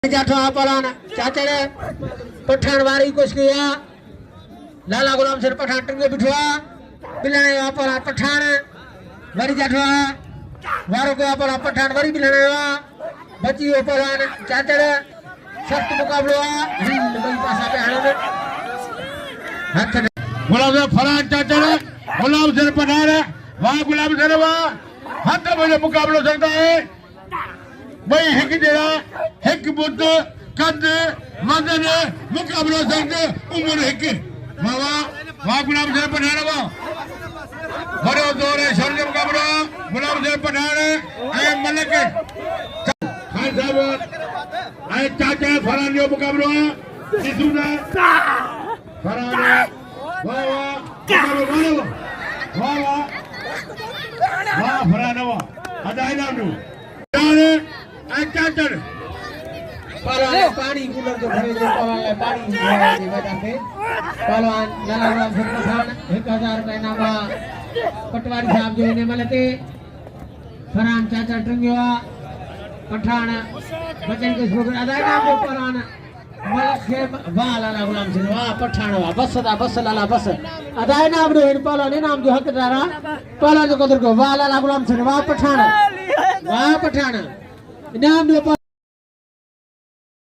जाठो पहलवान चाचड़ पठान वारी कुछ किया लाला गुलाम सिंह पठान टंगे बिठवा बिलने पहलवान पठान वारी जाठो वारो को पहलवान पठान वारी बिलने बची हो पहलवान चाचड़ सख्त मुकाबलो बई पासा पे हाणे हाथ गुलाम सिंह फरहान चाचड़ गुलाम सिंह पठान वाह गुलाम सिंह वाह हाथ में मुकाबलो चलता है भाई एक जरा एक बुद्ध कद मदन मुकाबलो संग उम्र एक वाह वाह गुलाम सिंह पठान वाह बड़ो दौर है शर्ज मुकाबलो गुलाम सिंह पठान ए मलक खान साहब ए चाचा फरहान जो मुकाबलो इसुना फरहान वाह वाह मुकाबलो वाह वाह वाह फरहान वाह अदाई नाम चachड़ पहलवान पानी कूलर जो भरे जो पहलवान पानी की वजह से पहलवान लाला गुलाम सिंह पठान 1000 रुपए नामा पटवारी साहब जो ने मलते फरहान चाचा टंगिया पठान बचन के स्पोर्ट अदा नाम जो पहलवान मलखे वाह लाला गुलाम सिंह वाह पठान वाह बस लाला बस अदा नाम जो पहलवान नाम जो हकदारा पहलवान जो कदर को वाह लाला गुलाम सिंह वाह पठान इनाम जो